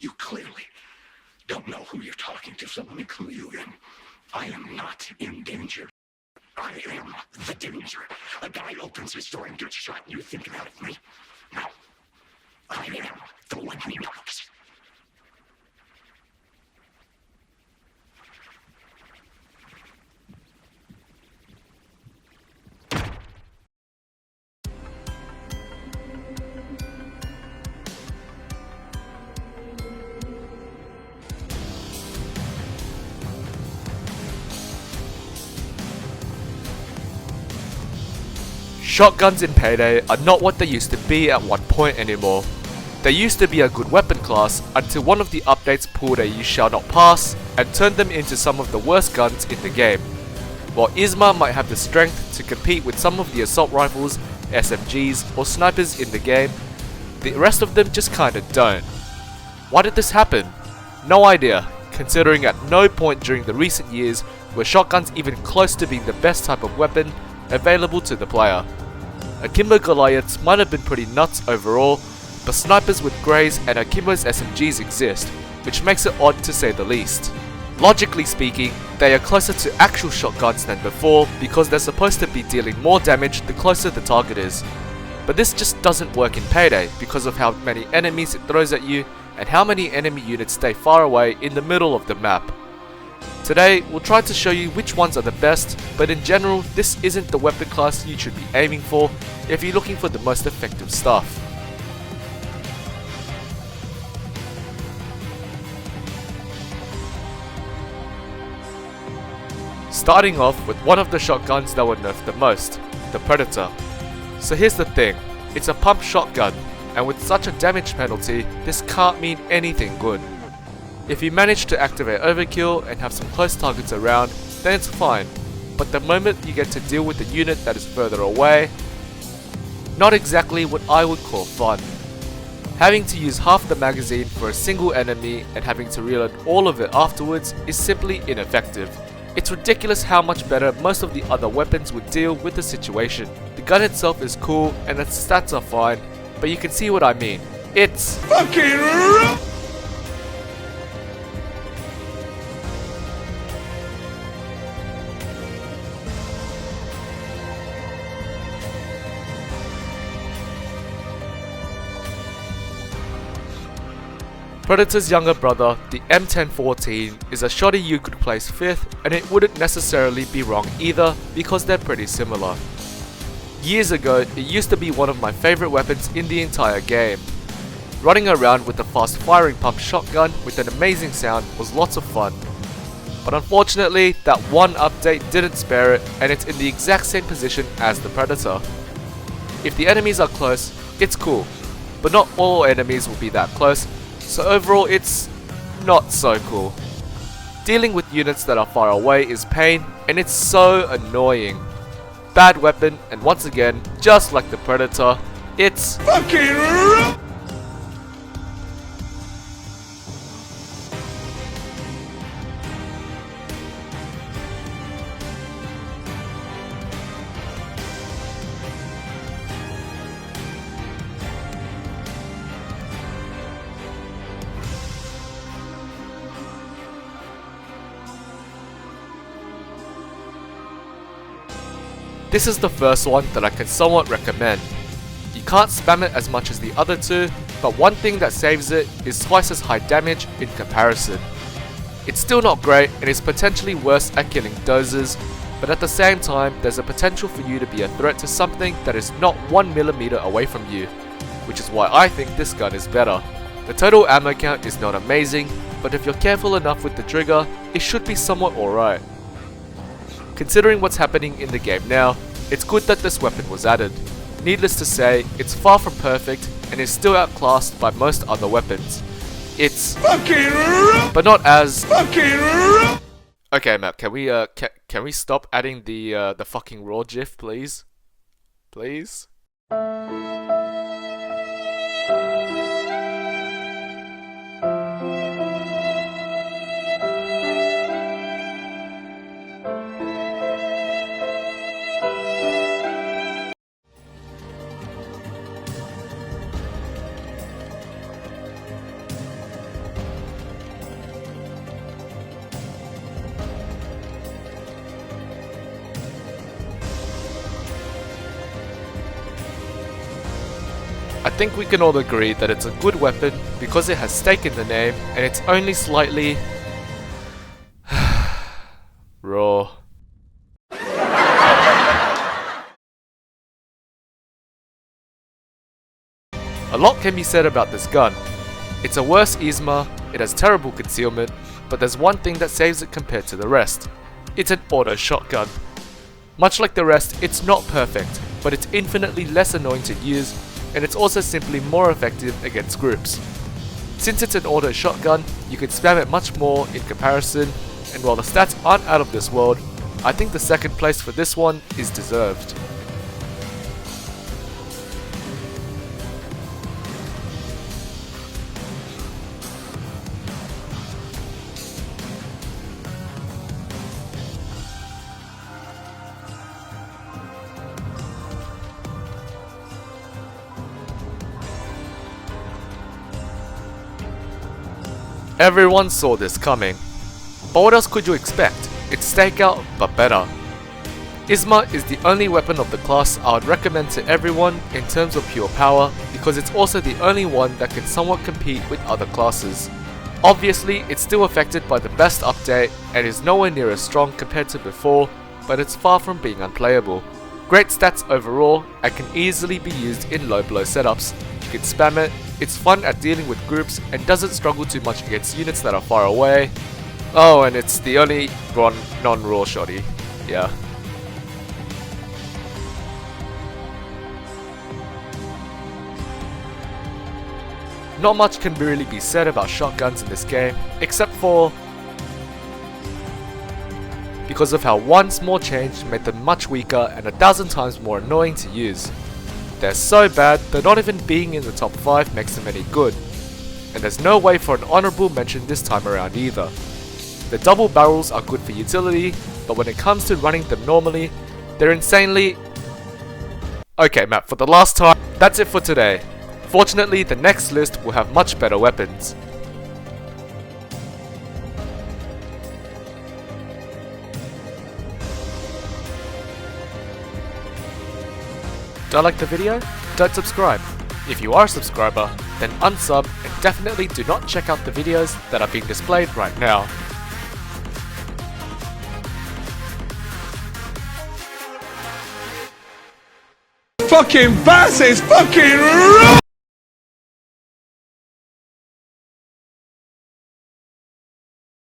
You clearly don't know who you're talking to, so let me clue you in. I am not in danger. I am the danger. A guy opens his door and gets shot, and you think that of me? No. I am the one who knows. Shotguns in Payday are not what they used to be at one point anymore. They used to be a good weapon class until one of the updates pulled a "you shall not pass" and turned them into some of the worst guns in the game. While Isma might have the strength to compete with some of the assault rifles, SMGs or snipers in the game, the rest of them just kinda don't. Why did this happen? No idea, considering at no point during the recent years were shotguns even close to being the best type of weapon available to the player. Akimbo Goliaths might have been pretty nuts overall, but snipers with greys and Akimbo's SMGs exist, which makes it odd to say the least. Logically speaking, they are closer to actual shotguns than before because they're supposed to be dealing more damage the closer the target is. But this just doesn't work in Payday because of how many enemies it throws at you and how many enemy units stay far away in the middle of the map. Today, we'll try to show you which ones are the best, but in general, this isn't the weapon class you should be aiming for if you're looking for the most effective stuff. Starting off with one of the shotguns that were nerfed the most, the Predator. So here's the thing, it's a pump shotgun, and with such a damage penalty, this can't mean anything good. If you manage to activate overkill and have some close targets around, then it's fine, but the moment you get to deal with a unit that is further away, not exactly what I would call fun. Having to use half the magazine for a single enemy and having to reload all of it afterwards is simply ineffective. It's ridiculous how much better most of the other weapons would deal with the situation. The gun itself is cool and its stats are fine, but you can see what I mean. It's fucking Predator's younger brother, the M1014, is a shotty you could place 5th, and it wouldn't necessarily be wrong either because they're pretty similar. Years ago, it used to be one of my favourite weapons in the entire game. Running around with a fast firing pump shotgun with an amazing sound was lots of fun. But unfortunately, that one update didn't spare it, and it's in the exact same position as the Predator. If the enemies are close, it's cool, but not all enemies will be that close, so overall it's not so cool. Dealing with units that are far away is pain, and it's so annoying. Bad weapon, and once again, just like the Predator, it's fucking This is the first one that I can somewhat recommend. You can't spam it as much as the other two, but one thing that saves it is twice as high damage in comparison. It's still not great and is potentially worse at killing dozers, but at the same time there's a potential for you to be a threat to something that is not 1mm away from you, which is why I think this gun is better. The total ammo count is not amazing, but if you're careful enough with the trigger, it should be somewhat alright. Considering what's happening in the game now, it's good that this weapon was added. Needless to say, it's far from perfect and is still outclassed by most other weapons. It's fucking but not as fucking. Okay, Matt, can we stop adding the fucking raw gif, please? Please? think we can all agree that it's a good weapon because it has stake in the name and it's only slightly raw. A lot can be said about this gun. It's a worse ISMA, it has terrible concealment, but there's one thing that saves it compared to the rest. It's an auto shotgun. Much like the rest, it's not perfect, but it's infinitely less annoying to use, and it's also simply more effective against groups. Since it's an auto shotgun, you can spam it much more in comparison, and while the stats aren't out of this world, I think the second place for this one is deserved. Everyone saw this coming. But what else could you expect? It's stakeout, but better. ISMA is the only weapon of the class I would recommend to everyone in terms of pure power, because it's also the only one that can somewhat compete with other classes. Obviously, it's still affected by the best update and is nowhere near as strong compared to before, but it's far from being unplayable. Great stats overall and can easily be used in low blow setups. You can spam it, it's fun at dealing with groups and doesn't struggle too much against units that are far away. Oh, and it's the only non-raw shotty. Yeah. Not much can really be said about shotguns in this game, except for because of how one small change made them much weaker and 1,000 times more annoying to use. They're so bad that not even being in the top 5 makes them any good, and there's no way for an honourable mention this time around either. The double barrels are good for utility, but when it comes to running them normally, they're insanely... Okay Matt, for the last time, that's it for today. Fortunately, the next list will have much better weapons. Don't like the video? Don't subscribe. If you are a subscriber, then unsub and definitely do not check out the videos that are being displayed right now. Fucking bass is fucking